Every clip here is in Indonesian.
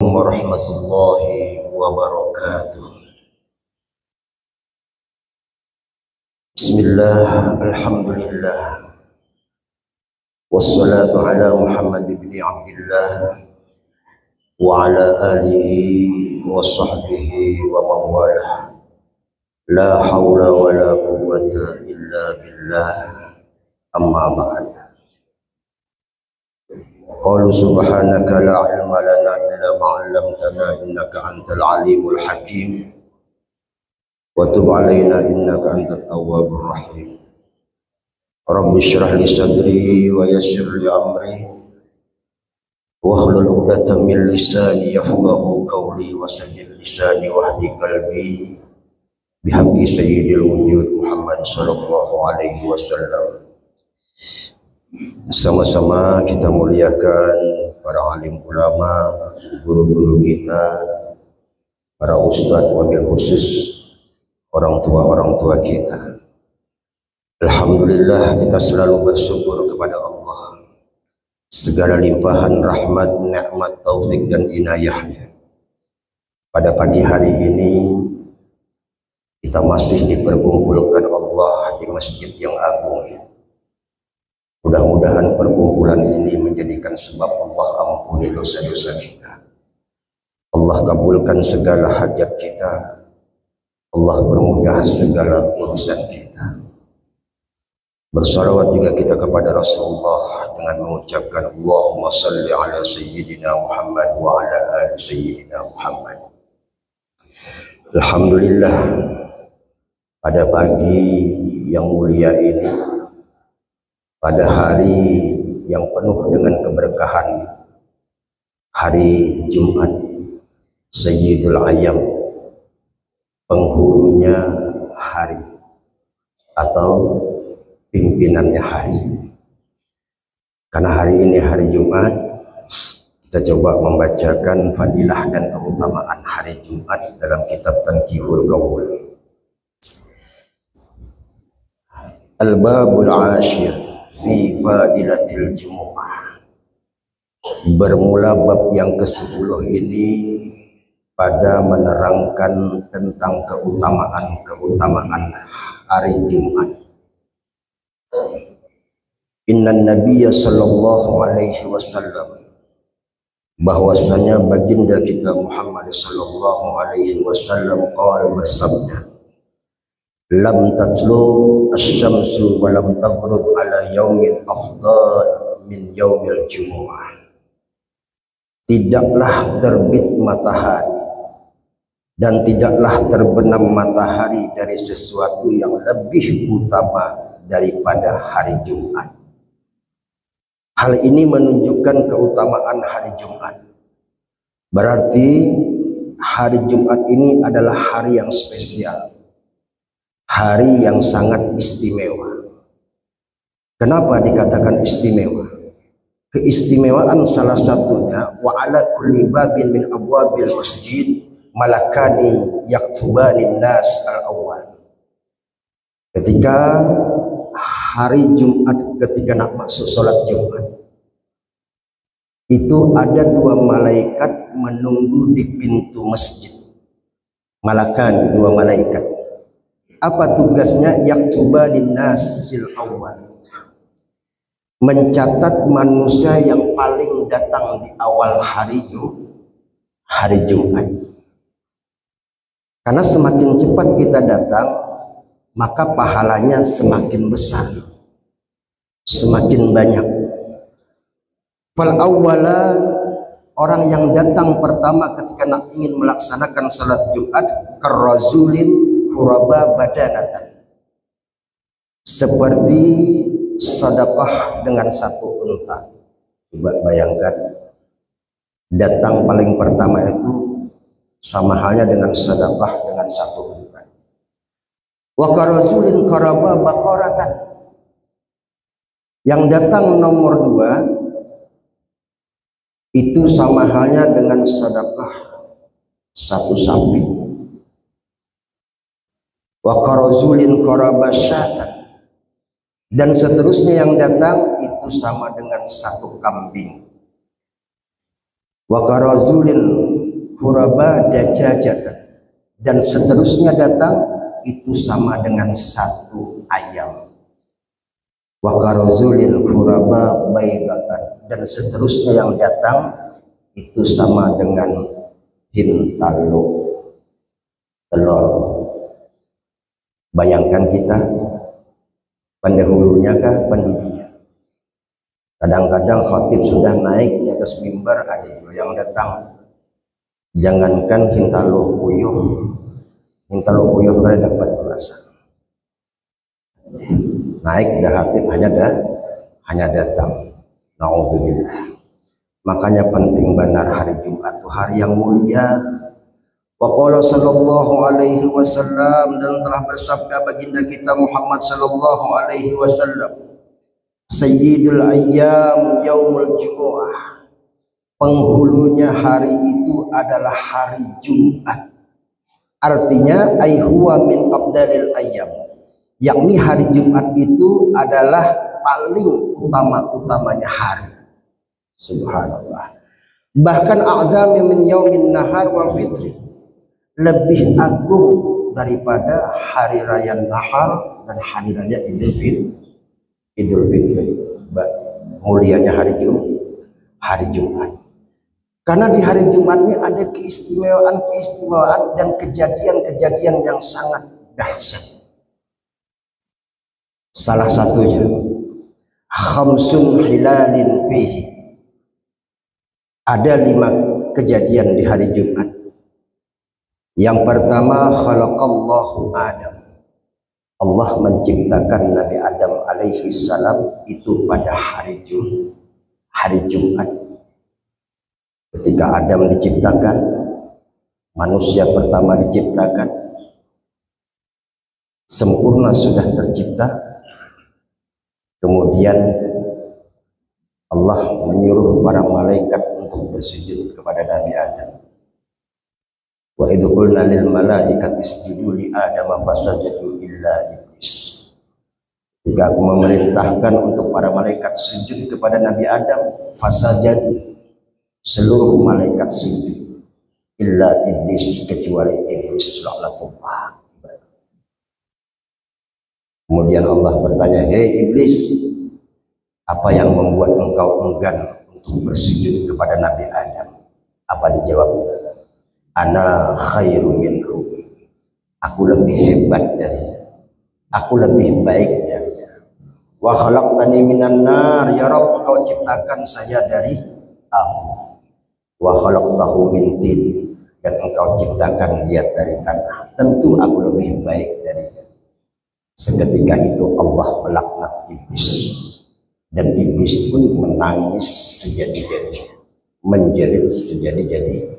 Warahmatullahi wabarakatuh. Bismillah, alhamdulillah, wassalatu ala Muhammad ibn Abdullah wa ala alihi wa sahbihi wa mawalah. La hawla wa la quwwata illa billah, amma ba'd. Qalu subhanaka la ilma lana illa ma 'allamtana innaka antal alimul hakim wa tub 'alaina innaka antat tawwabur rahim. Rabbi shrah li sadri wa yassir li amri wa hlul 'uqdatam min lisani yafqahu qawli wa saddid lisani wahdi qalbi bihaqqi sayyidil wujud Muhammad sallallahu alaihi wasallam. Sama-sama kita muliakan para alim ulama, guru-guru kita, para ustadz, wabil khusus orang tua kita. Alhamdulillah, kita selalu bersyukur kepada Allah segala limpahan rahmat, nikmat, taufik dan inayahnya. Pada pagi hari ini kita masih diperkumpulkan Allah di masjid yang agung ini. Mudah-mudahan perkumpulan ini menjadikan sebab Allah ampuni dosa-dosa kita. Allah kabulkan segala hajat kita. Allah bermudah segala urusan kita. Bersalawat juga kita kepada Rasulullah dengan mengucapkan Allahumma salli ala Sayyidina Muhammad wa ala ali Sayyidina Muhammad. Alhamdulillah, pada pagi yang mulia ini, pada hari yang penuh dengan keberkahan, hari Jumat, Sayyidul Ayyam, penghulunya hari atau pimpinannya hari. Karena hari ini hari Jumat, kita coba membacakan fadilah dan keutamaan hari Jumat dalam kitab Tanqihul Qaul. Al-Babul Ashir fi fadilatil Jumu'ah. Bermula bab yang ke-10 ini pada menerangkan tentang keutamaan hari Jumat. Innan Nabiyya sallallahu alaihi wasallam, bahwasanya baginda kita Muhammad sallallahu alaihi wasallam bersabda, lam tatlu asy-syamsu wa lam taghrib ala yaumin afdal min yaumil jumu'ah. Tidaklah terbit matahari dan tidaklah terbenam matahari dari sesuatu yang lebih utama daripada hari Jumat. Hal ini menunjukkan keutamaan hari Jumat. Berarti hari Jumat ini adalah hari yang spesial, hari yang sangat istimewa. Kenapa dikatakan istimewa? Keistimewaan salah satunya wa ala kulli babin min abwabil masjid malakani yaktubanin nas al-awwal. Ketika hari Jumat, ketika nak masuk sholat Jumat, itu ada dua malaikat menunggu di pintu masjid. Malakani, dua malaikat. Apa tugasnya? Yaktubanin nasil awal, mencatat manusia yang paling datang di awal hari Jumat. Karena semakin cepat kita datang, maka pahalanya semakin besar, semakin banyak. Fal awwala, orang yang datang pertama ketika nak ingin melaksanakan salat Jumat, karrazulin kuraba badanatan, seperti sedekah dengan satu unta. Coba bayangkan, datang paling pertama itu sama halnya dengan sedekah dengan satu unta. Wa karajulin karaba baqaratan, yang datang nomor 2 itu sama halnya dengan sedekah satu sapi. Wa karajulin karaba syatan, dan seterusnya yang datang itu sama dengan satu kambing. wa karazulin huraba dajajatan, dan seterusnya datang itu sama dengan satu ayam. Wa karazulin huraba baydatan, dan seterusnya yang datang itu sama dengan hintalu, telur. Bayangkan kita, pendahulunya kah pendudunya. Kadang-kadang khatib sudah naik di atas mimbar, ada juga yang datang. Jangankan hintalu puyuh kada dapat merasa. Naik dah khatib hanya datang. Nauzubillah. Makanya penting benar hari Jumat itu hari yang mulia. Wa qala sallallahu alaihi wasallam, dan telah bersabda baginda kita Muhammad sallallahu alaihi wasallam, sayyidul ayyam yaumul jumu'ah, penghulunya hari itu adalah hari Jumat. Artinya ay huwa min afdalil ayyam, yakni hari Jumat itu adalah paling utama-utamanya hari. Subhanallah. Bahkan a'dami min yaumin nahar wal fitri, lebih agung daripada hari raya Nahar dan hari raya Idul Fitri. Mulianya hari Jumat. Karena di hari Jumat ini ada keistimewaan dan kejadian-kejadian yang sangat dahsyat. Salah satunya khamsun hilalin fihi. Ada 5 kejadian di hari Jumat. Yang pertama, khalaqallahu Adam. Allah menciptakan Nabi Adam alaihi salam itu pada hari Jumat. Ketika Adam diciptakan, manusia pertama diciptakan, sempurna sudah tercipta. Kemudian Allah menyuruh para malaikat untuk bersujud kepada Nabi Adam. Wa idh qulna lil malaikati isjudu li Adam fasajadu illa iblis. Jika aku memerintahkan untuk para malaikat sujud kepada Nabi Adam, fasajadu, seluruh malaikat sujud, illa iblis, kecuali iblis la'natullah. Kemudian Allah bertanya, hei iblis, apa yang membuat engkau enggan untuk bersujud kepada Nabi Adam? Apa dijawabnya? Ana khairu minhu, aku lebih hebat darinya, aku lebih baik darinya. Wa khalaqtani minan nar, ya Rabb, engkau ciptakan saya dari api. Wa khalaqtahu min tin, dan engkau ciptakan dia dari tanah. Tentu aku lebih baik darinya. Seketika itu Allah melaknat iblis, dan iblis pun menangis sejadi-jadi, menjerit sejadi-jadi.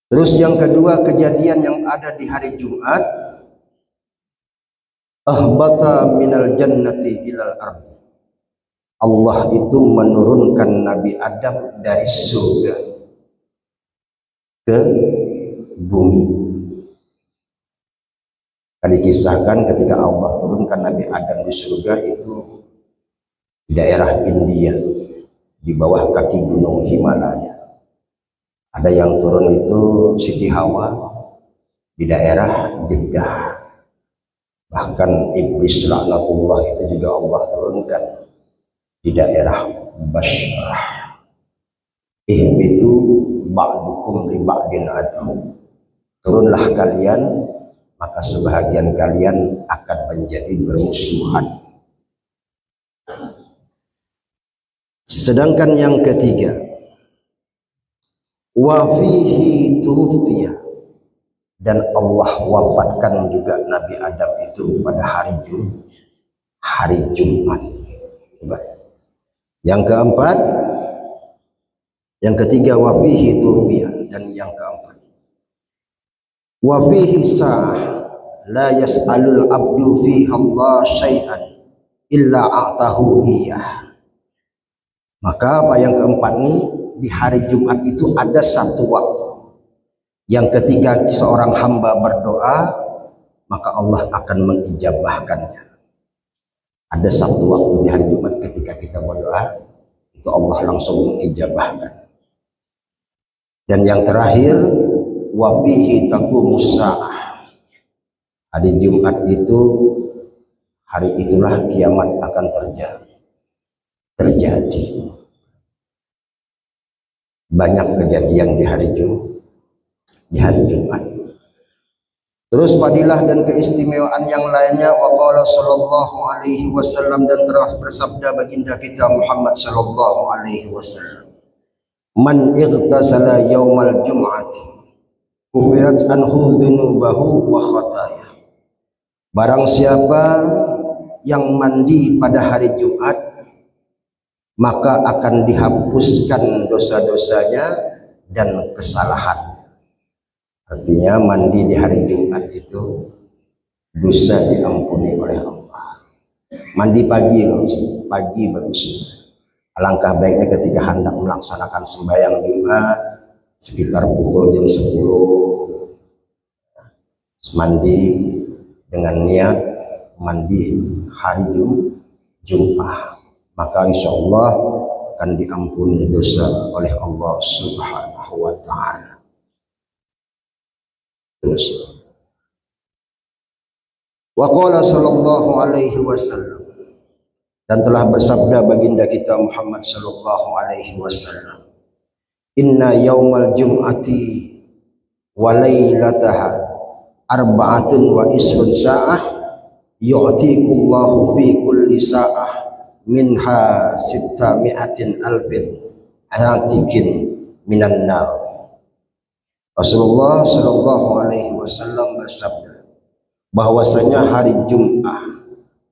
Terus yang kedua, kejadian yang ada di hari Jumat, ahbata minal jannati ilal ardi. Allah itu menurunkan Nabi Adam dari surga ke bumi. Dikisahkan ketika Allah turunkan Nabi Adam di surga itu di daerah India, di bawah kaki gunung Himalaya. Ada yang turun itu Siti Hawa di daerah Jeddah. Bahkan iblis laknatullah itu juga Allah turunkan di daerah Basrah. Ihbitu ba'dukum li ba'din adu. Turunlah kalian, maka sebahagian kalian akan menjadi bermusuhan. Sedangkan yang ketiga, wa fihi tuwfiya, dan Allah wafatkan juga Nabi Adam itu pada hari Jumat. Yang keempat, yang ketiga wa fihi tuwfiya, dan yang keempat wa fihi sa'ah la yas'alul abdu fiha Allah syai'an illa a'tahu iyah. Maka apa yang keempat ini, di hari Jumat itu ada satu waktu yang ketika seorang hamba berdoa, maka Allah akan mengijabahkannya. Ada satu waktu di hari Jumat ketika kita berdoa, itu Allah langsung mengijabahkan. Dan yang terakhir, wa fihi taqumus saah. Hari Jumat itu, hari itulah kiamat akan terjadi. Banyak kejadian di hari Jumat. Terus fadilah dan keistimewaan yang lainnya, wa qala sallallahu alaihi wasallam, dan telah bersabda baginda kita Muhammad sallallahu alaihi wasallam, man ightasala yaumal jum'ati kufirat anhu dunubahu wa khataya. Barang siapa yang mandi pada hari Jumat, maka akan dihapuskan dosa-dosanya dan kesalahannya. Artinya mandi di hari Jumat itu dosa diampuni oleh Allah. Mandi pagi bagus. Alangkah baiknya ketika hendak melaksanakan sembahyang Jumat sekitar pukul jam 10, mandi dengan niat mandi hari Jumat, maka insya Allah akan diampuni dosa oleh Allah Subhanahu wa ta'ala. Wa qala sallallahu alaihi wasallam, dan telah bersabda baginda kita Muhammad sallallahu alaihi wasallam, inna yaumal jum'ati wa lailataha arba'atun wa isrun sa'ah yu'tikullahu fi kulli sa'ah minha sitta mi'atin alfin atikin minan nar. Rasulullah sallallahu alaihi wasallam bersabda bahwasanya hari Jumat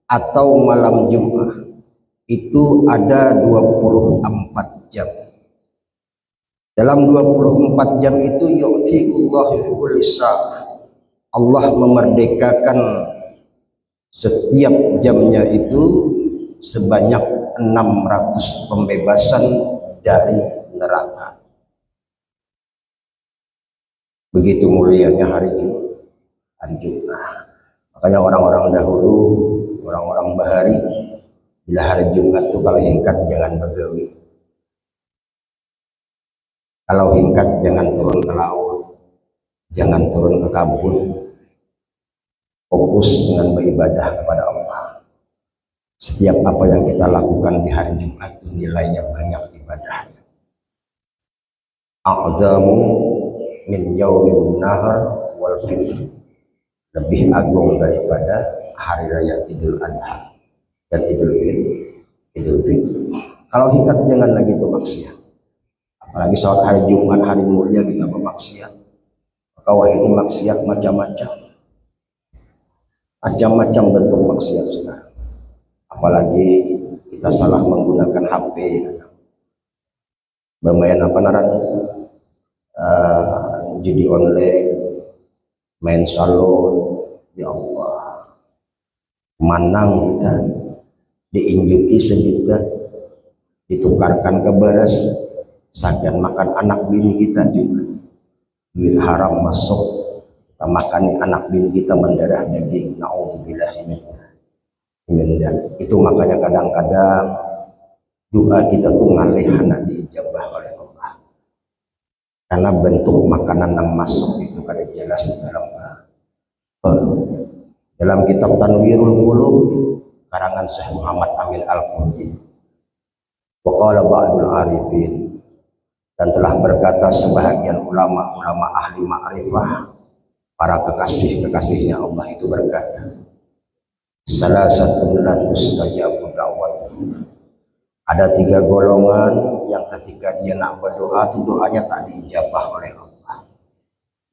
atau malam Jumat itu ada 24 jam. Dalam 24 jam itu yu'tikullahu kulli sa'ah, Allah memerdekakan setiap jamnya itu sebanyak 600 pembebasan dari neraka. Begitu mulianya hari Jumat. Makanya orang-orang dahulu, orang-orang bahari, bila hari Jumat itu kalau hingkat jangan begawi. Kalau hingkat jangan turun ke laut, jangan turun ke kabun. Fokus dengan beribadah kepada Allah. Setiap apa yang kita lakukan di hari Jumat itu nilainya banyak ibadahnya. A'zamu min yaumin nahar wal fitri, lebih agung daripada hari raya Idul Adha dan Idul Fitri. Kalau hingkat jangan lagi bermaksiat, apalagi saat hari Jumat, hari mulia, kita bermaksiat. Maka ini maksiat macam-macam bentuk maksiat sekarang. Apalagi kita salah menggunakan HP, bermain apa namanya, judi online, main salon. Ya Allah, manang kita diinjuki sejuta, ditukarkan ke beras, sajian makan anak bini kita juga, duit haram masuk, kita makani anak bini kita mendarah daging. Naudzubillah min. Itu makanya kadang-kadang doa kita tuh ngalih anak diijabah oleh Allah, karena bentuk makanan yang masuk itu kada jelas dalam kitab Tanwirul Qulub karangan Syekh Muhammad Amin Al-Qurdi. Wa qala ba'dul arifin, dan telah berkata sebahagian ulama-ulama ahli ma'rifah, para kekasih-kekasihnya Allah itu berkata, salah satu la tustajabu da'watuhum, ada 3 golongan yang ketika dia nak berdoa itu doanya tak diijabah oleh Allah.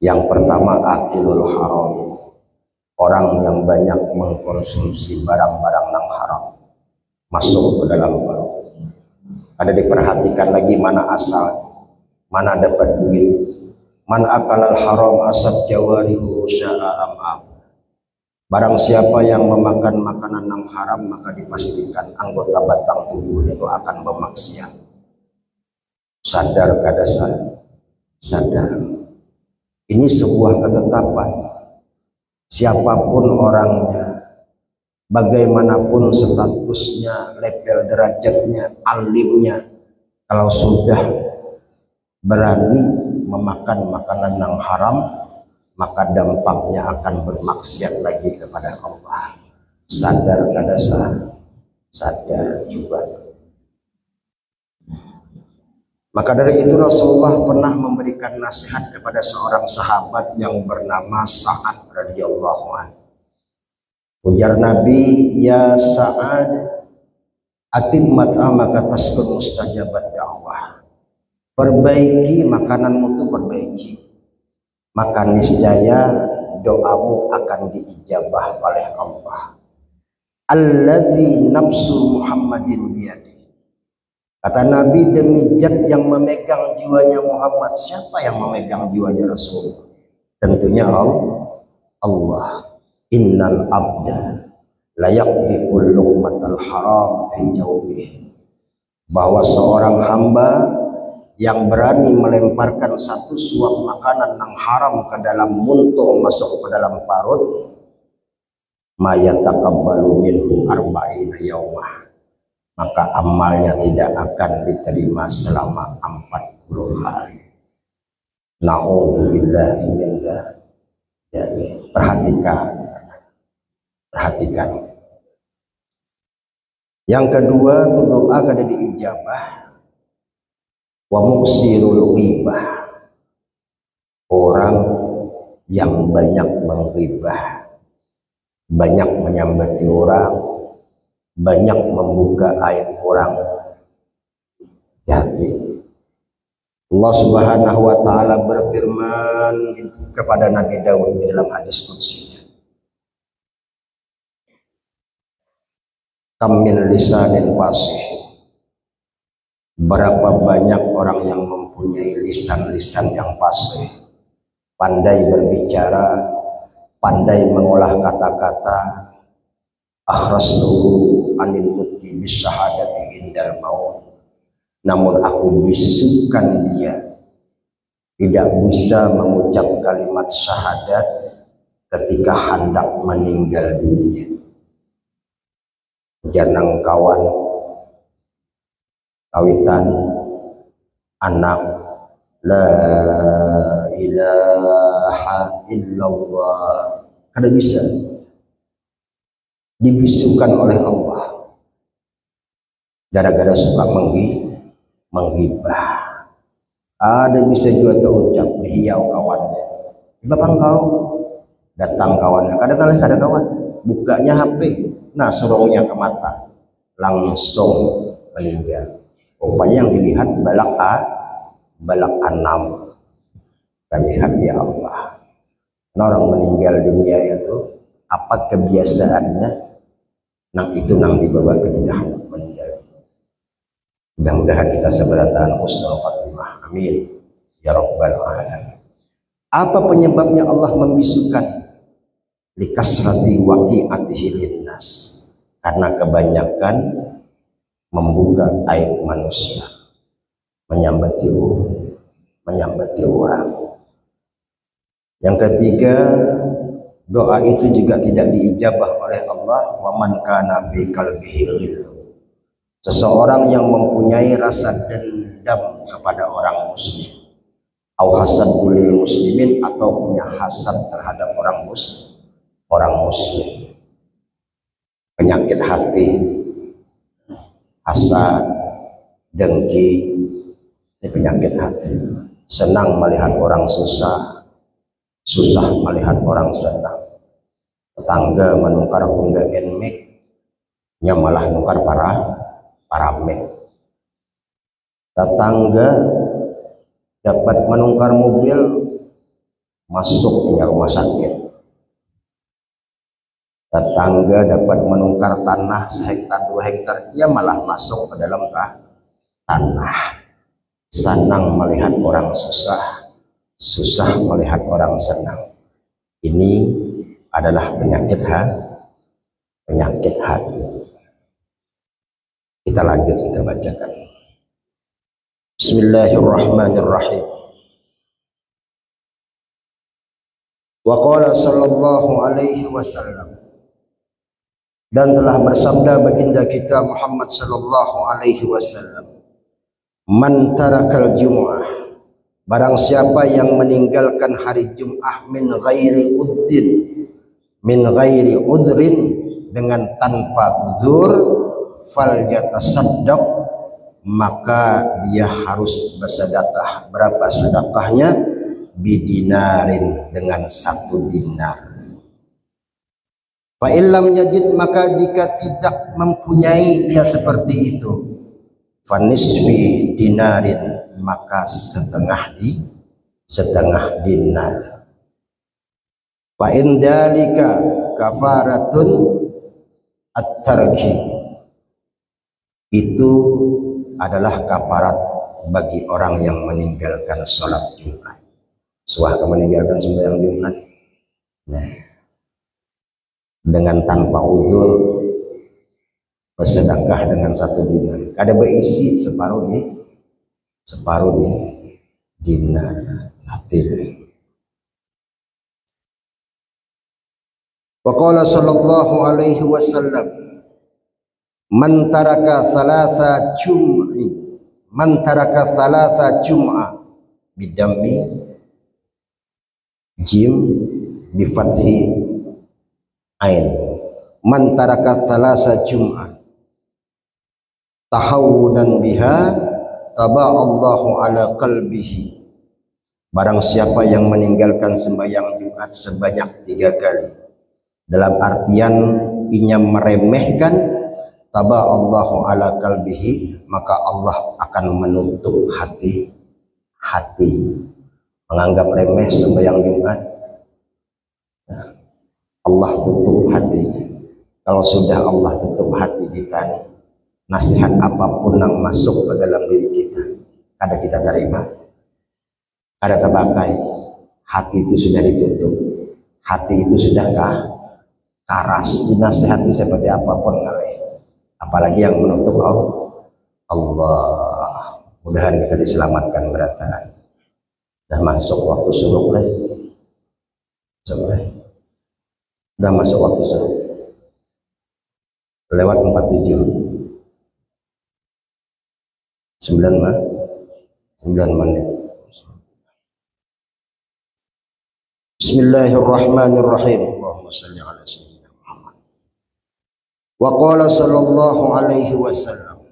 Yang pertama akilul haram, orang yang banyak mengkonsumsi barang-barang yang haram masuk ke dalam perut. Ada diperhatikan lagi mana asalnya, mana dapat duit. Man akalal haram asab jawarihu sya'a am'ab, barang siapa yang memakan makanan yang haram maka dipastikan anggota batang tubuhnya itu akan bermaksiat. Sadar kada sadar. Ini sebuah ketetapan. Siapapun orangnya, bagaimanapun statusnya, level derajatnya, alimnya, Kalau sudah berani memakan makanan yang haram, maka dampaknya akan bermaksiat lagi kepada Allah. Sadar kada sadar juga. Maka dari itu Rasulullah pernah memberikan nasihat kepada seorang sahabat yang bernama Sa'ad radhiyallahu anhu. Ujar Nabi, ya Sa'ad, atim mat'amaka taskun mustajabat da'wah. Perbaiki makananmu tuh perbaiki, maka niscaya doamu akan diijabah oleh Allah. Alladzi nafsu Muhammadin biyadi. Kata Nabi, demi zat yang memegang jiwanya Muhammad. Siapa yang memegang jiwanya Rasul? Tentunya Allah. Innal abda layaqdiqul luqmatal haram fi jawbih. Bahwa seorang hamba yang berani melemparkan satu suap makanan yang haram ke dalam muntung, masuk ke dalam parut, mayataqabbalu minhu arba'ina yaumah, maka amalnya tidak akan diterima selama 40 hari. Na'udzubillahi min dzalik. Perhatikan. Yang kedua, itu doa kada diijabah. Wa muksirul ghibah, orang yang banyak menghibah, banyak menyambati orang, banyak membuka aib orang. Hati. Allah Subhanahu wa taala berfirman kepada Nabi Daud di dalam hadis qudsi, kam min lisanin fasih. Berapa banyak orang yang mempunyai lisan-lisan yang fasih, pandai berbicara, pandai mengolah kata-kata, akhrasu anil nutqi bisyahadati indal maut, namun aku bisukan dia tidak bisa mengucap kalimat syahadat ketika hendak meninggal dunia. Janang kawan kawitan anak la ilaha illallah kada bisa dibisukan oleh Allah gara-gara suka menghibah. Ada bisa juga terucap dihiau kawannya, bapak kau datang kawannya, kadang-kadang ada kawan bukanya HP, nah sorongnya ke mata, langsung meninggal. Rupanya yang dilihat balak anam. Kita lihat ya Allah, orang meninggal dunia itu apa kebiasaannya, nang itu nang dibawa ketika meninggal. Mudah-mudahan kita seberatan husnul khatimah, amin ya rabbal alamin. Apa penyebabnya Allah membisukan? Likasrati waqi'atihi linnas, karena kebanyakan membuka aib manusia, menyambati orang. Yang ketiga, doa itu juga tidak diijabah oleh Allah. Wa man kana fi qalbihi ghillu, seseorang yang mempunyai rasa dendam kepada orang muslim, au hasadul lil muslimin, atau punya hasad terhadap orang muslim, penyakit hati, hasad, dengki, ini penyakit hati. Senang melihat orang susah, susah melihat orang senang. Tetangga menukar kuda enmik, nya malah nukar paramik. Tetangga dapat menukar mobil, masuknya rumah sakit. Tetangga dapat menukar tanah sehektar 2 hektar, ia malah masuk ke dalam tanah. Senang melihat orang susah, susah melihat orang senang. Ini adalah penyakit hati. Kita lanjut, kita bacakan. Bismillahirrahmanirrahim. Wa qala sallallahu alaihi wasallam, dan telah bersabda baginda kita Muhammad sallallahu alaihi wasallam, Man tarakal jum'ah, barang siapa yang meninggalkan hari Jum'ah min ghairi udrin, dengan tanpa udzur, fal yatasaddaq, maka dia harus bersedekah. Berapa sedekahnya? Bidinarin, dengan 1 dinar. Fa illam yajid, maka jika tidak mempunyai ia seperti itu, fanisfi dinarin, maka setengah dinar. Fa in dzalika kafaratun at-tarki, itu adalah kafarat bagi orang yang meninggalkan sholat Jumat. Suah meninggalkan sembahyang Jumat, nah, dengan tanpa udzur, bersedekah dengan 1 dinar. Ada berisi separuh di dinar. Hati. Wa qala sallallahu alaihi wasallam, man taraka thalatha jum'a bidammi, jim bi fathi ain, man taraka thalatha jum'a tahawudan biha taba'allahu ala qalbihi, barang siapa yang meninggalkan sembahyang Jumat sebanyak 3 kali, dalam artian inya meremehkan, taba'allahu ala qalbihi, maka Allah akan menutup hati, menganggap remeh sembahyang Jumat, Allah tutup hatinya. Kalau sudah Allah tutup hati kita nih, nasihat apapun yang masuk ke dalam diri kita, kada kita terima, kada terpakai. Hati itu sudah ditutup, hati itu sudah karas, dinasihati seperti apapun ngaleh, apalagi yang menutup Allah. Mudahan kita diselamatkan berantakan. Dah masuk waktu subuh leh, dah masuk waktu subuh lewat 47 9 menit. Bismillahirrahmanirrahim. Allahumma shalli ala sayyidina Muhammad. Wa qala sallallahu alaihi wasallam,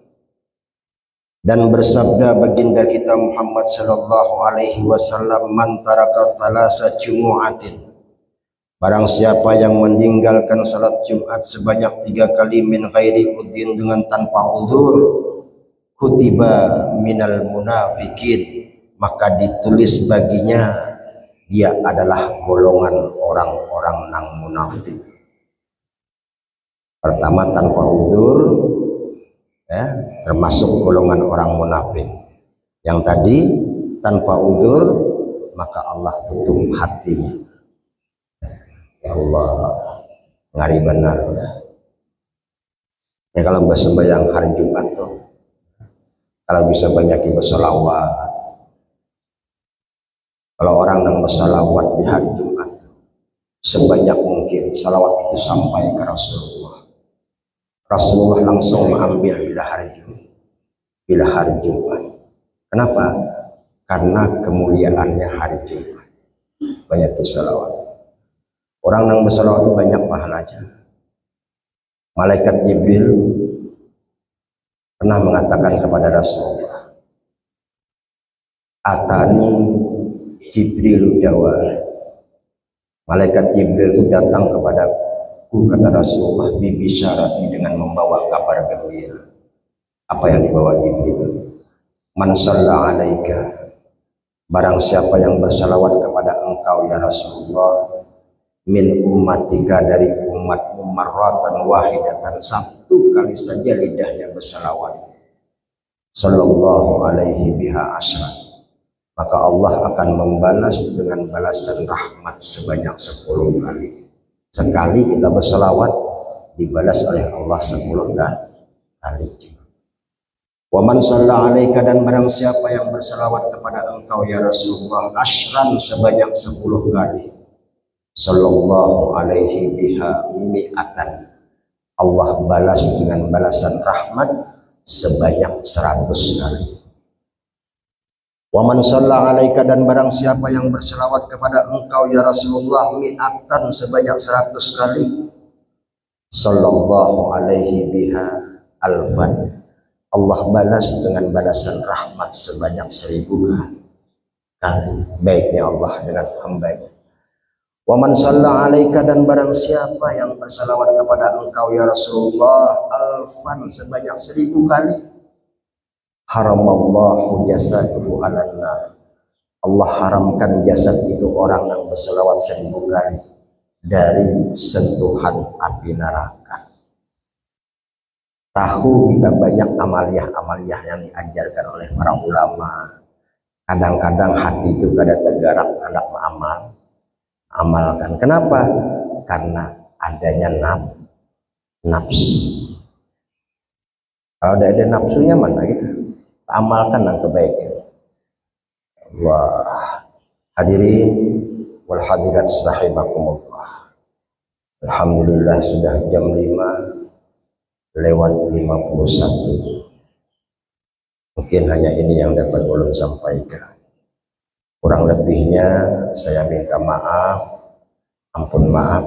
dan bersabda baginda kita Muhammad sallallahu alaihi wasallam, man taraka thalasa jumu'atin, barang siapa yang meninggalkan salat Jumat sebanyak 3 kali min ghairi udin, dengan tanpa udzur, kutiba minal munafikin, maka ditulis baginya dia adalah golongan orang-orang nang munafik. Pertama tanpa udzur, termasuk golongan orang munafik. Yang tadi tanpa udzur, maka Allah tutup hatinya. Ya Allah, ngari benar. Ya kalau bersembahyang hari Jumat tuh, kalau bisa banyakin bersolawat. Kalau orang yang bersolawat di hari Jumat, sebanyak mungkin salawat itu sampai ke Rasulullah. Rasulullah langsung mengambil bila hari Jumat. Kenapa? Karena kemuliaannya hari Jumat. Banyak bersolawat. Orang yang bersolawat itu banyak pahalanya. Malaikat Jibril pernah mengatakan kepada Rasulullah, atani Jibril dawa, malaikat Jibril itu datang kepadaku, kata Rasulullah, bibisyarati, dengan membawa kabar gembira. Apa yang dibawa Jibril? Man shalla alaika, barang siapa yang bersalawat kepada engkau ya Rasulullah, min ummatika, dari umatmu, marratan wahidatan, 1 kali saja lidahnya bersalawat, sallallahu alaihi biha asyra, maka Allah akan membalas dengan balasan rahmat sebanyak 10 kali. Sekali kita bersalawat dibalas oleh Allah 10 kali. Wa man shalla alaika, dan barang siapa yang bersalawat kepada engkau ya Rasulullah, asyran, sebanyak 10 kali, sallallahu alaihi biha mi'atan, Allah balas dengan balasan rahmat sebanyak 100 kali. Wa man shalla alaika, dan barang siapa yang berselawat kepada engkau ya Rasulullah mi'atan sebanyak 100 kali, sallallahu alaihi biha alfan, Allah balas dengan balasan rahmat sebanyak 1000 kali baiknya Allah dengan hambanya. Wa man shalla alaika, dan barang siapa yang berselawat kepada engkau ya Rasulullah alfan sebanyak 1000 kali, haramallahu jasaduhu alan nar, Allah haramkan jasad itu orang yang berselawat 1000 kali dari sentuhan api neraka. Tahu kita banyak amaliyah-amaliyah yang diajarkan oleh para ulama. Kadang-kadang hati itu kada tergerak hendak amalkan. Kenapa? Karena adanya nafsu. Kalau ada nafsunya mana kita amalkan yang kebaikan. Allah, hadirin wal hadirat rahimakumullah. Alhamdulillah sudah jam 5:51. Mungkin hanya ini yang dapat ulun sampaikan. Kurang lebihnya saya minta maaf, ampun maaf.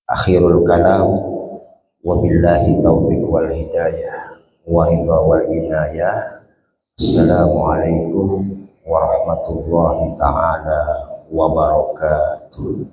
Akhirul kalam, wabillahi taufiq wal hidayah wa ridha wal inayah. Assalamualaikum warahmatullahi ta'ala wabarakatuh.